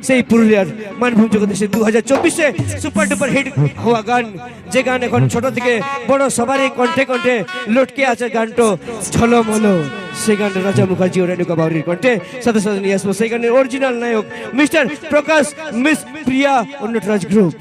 সেই পুরুলিয়ার মানভূম জগতে সে 2024-এ সুপার ডুপার হিট হওয়া গান, যে গান এখন ছোট থেকে বড় সবারই কণ্ঠে কণ্ঠে লটকে আছে গানটো ঝলমলো। সেই গানটা রাজা মুখার্জি ও রেণুকা বাউরির কণ্ঠে সাথে সাথে নিয়ে আসবো সেই গানের অরিজিনাল নায়ক মিস্টার প্রকাশ, মিস প্রিয়া ও নটরাজ গ্রুপ।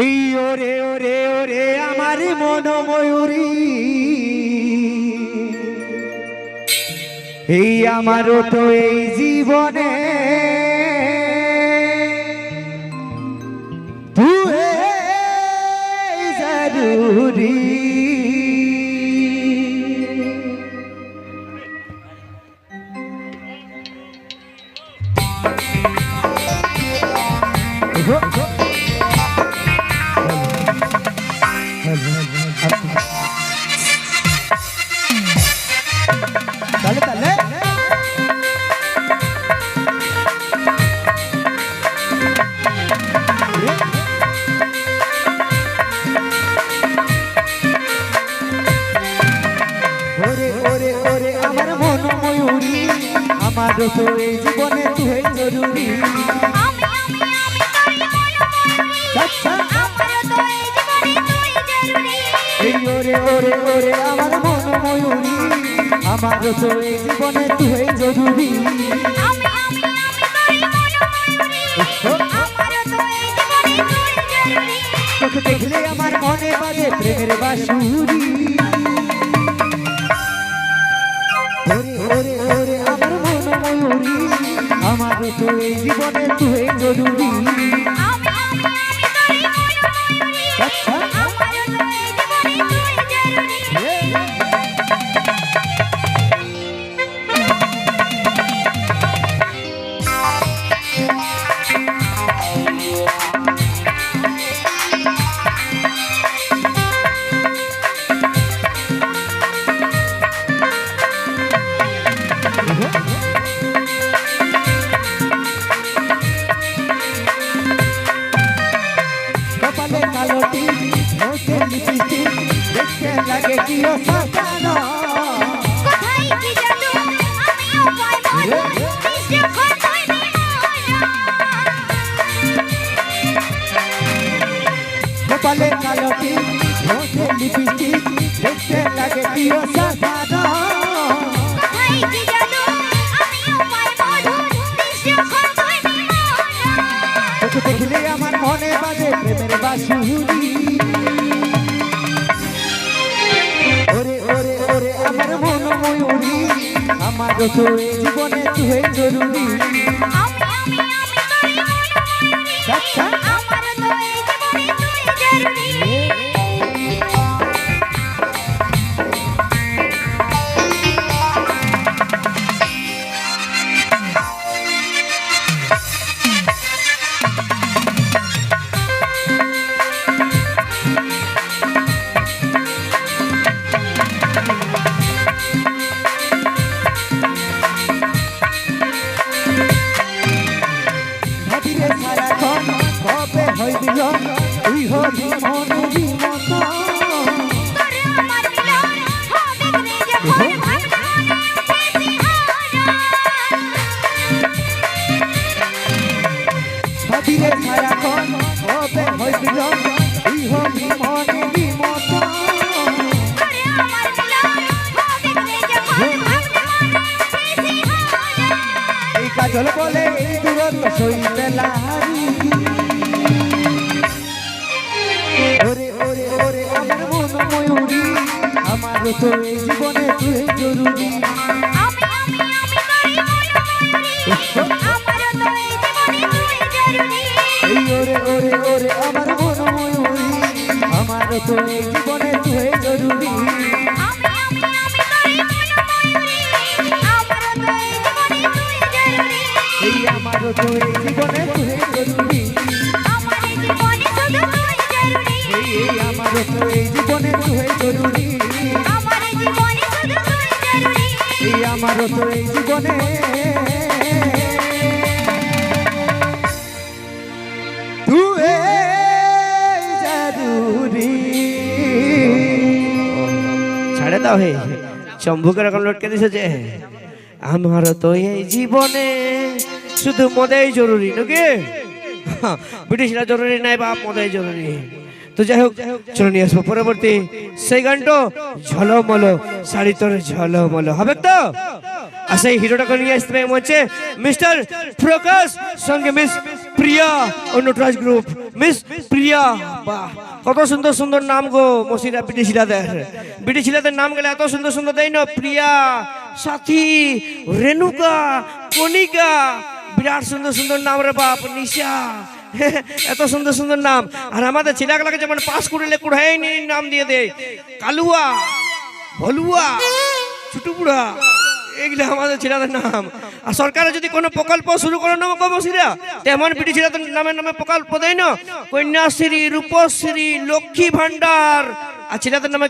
এই ওরে ওরে ওরে আমার মন ময়ূরী, এই আমারও তো এই জীবনে তুই জরুরি। তাহলে তাহলে ওরে ওরে ওরে আমার মন ময়ূরী, আমার তো এই জীবনে তুই জরুরি। এই ওরে ওরে ওরে আমার মন ময়ূরী, আমার তো এই জীবনে তুই জরুরি। তোকে দেখলে আমার মনে বাজে প্রেমের বাঁশুরি। ওরে ওরে ওরে আমার মন ময়ূরী, আমার তো এই জীবনে তুই জরুরি। আচ্ছা কপালে কালোটি ওকে লিপস্টিক দেখতে লাগে কি অসাধারণ। কোথায় কি জাদু আমিও পাই মন মিষ্টি খোঁজাই কপালে কালোটি ওকে লিপস্টিক দেখতে লাগে কি অসাধারণ। কোথায় কি জাদু আমিও পাই মন মিষ্টি খোঁজাই তোকে দেখলে আমার মনে বাজে প্রেমের বাঁশুরি। ওরে ওরে ওরে আমার মন ময়ূরী, আমার তো এই জীবনে তুই জরুরি। আচ্ছা আমার তো এই জীবনে তুই জরুরি। ভাবিরে সারাক্ষণ হবে হইল তুই হবি মন বিমত। তোরে আমার মিলন হবে রে যখন ভাবনা মনে ভাবিরে সারাক্ষণ হবে হইল তুই হবি মন বিমত। তোরে আমার মিলন হবে রে যখন ভাবনা মনে এই কাজল বলে এই দূরত্ব সইতে লাহারি। ওরে ওরে ওরে আমার মন ময়ূরী, আমার তো এই জীবনে তুই জরুরি। আমি করি মন ময়ূরী, আমার তো এই জীবনে তুই জরুরি। এই ওরে ওরে ওরে আমার মন ময়ূরী, আমার তো এই জীবনে তুই জরুরি। আমি করি মন ময়ূরী, আমার তো এই জীবনে তুই জরুরি। এই আমার তো এই জীবনে তুই জরুরি। আমার জীবনে শুধু তুই জরুরি। এই তো এই জীবনে তুই জরুরি আমার জীবনে শুধু তুই জরুরি এই আমারও তো এই জীবনে তুই জরুরি ছাড়ে দাও হে চম্বুকের এখন লটকে দিছে যে আমার তো এই জীবনে শুধু মদেই জরুরি নাকি ব্রিটিশরা জরুরি নাই বাপ মদেই জরুরি তো যাই হোক চলো নিয়ে আসবো পরবর্তী সেই গানটা ঝলমলো শাড়ি তোর ঝলমলো হবে তো আর সেই হিরোটাকে নিয়ে আসতে হবে মঞ্চে মিস্টার প্রকাশ সঙ্গে মিস প্রিয়া ও নটরাজ গ্রুপ মিস প্রিয়া বাহ কত সুন্দর সুন্দর নাম গো মসিরা ব্রিটিশিলাদের নাম গেলে এত সুন্দর সুন্দর দেয় না প্রিয়া সাথী রেণুকা কণিকা বিরাট সুন্দর সুন্দর নাম রে বাপ নিশা এত সুন্দর সুন্দর নাম আর আমাদের ছেলেগুলোকে যেমন পাস করলে কুড়াই নিয়ে নাম দিয়ে দেয় কালুয়া ভলুয়া ছুটুপুড়া এগুলো আমাদের ছেলেদের নাম আর সরকারের যদি কোনো প্রকল্প শুরু করে নেবো কর্মসীরা তেমন বিটি ছেলেদের নামে প্রকল্প দেয় না কন্যাশ্রী রূপশ্রী লক্ষ্মী ভান্ডার আর ছেলেদের নামে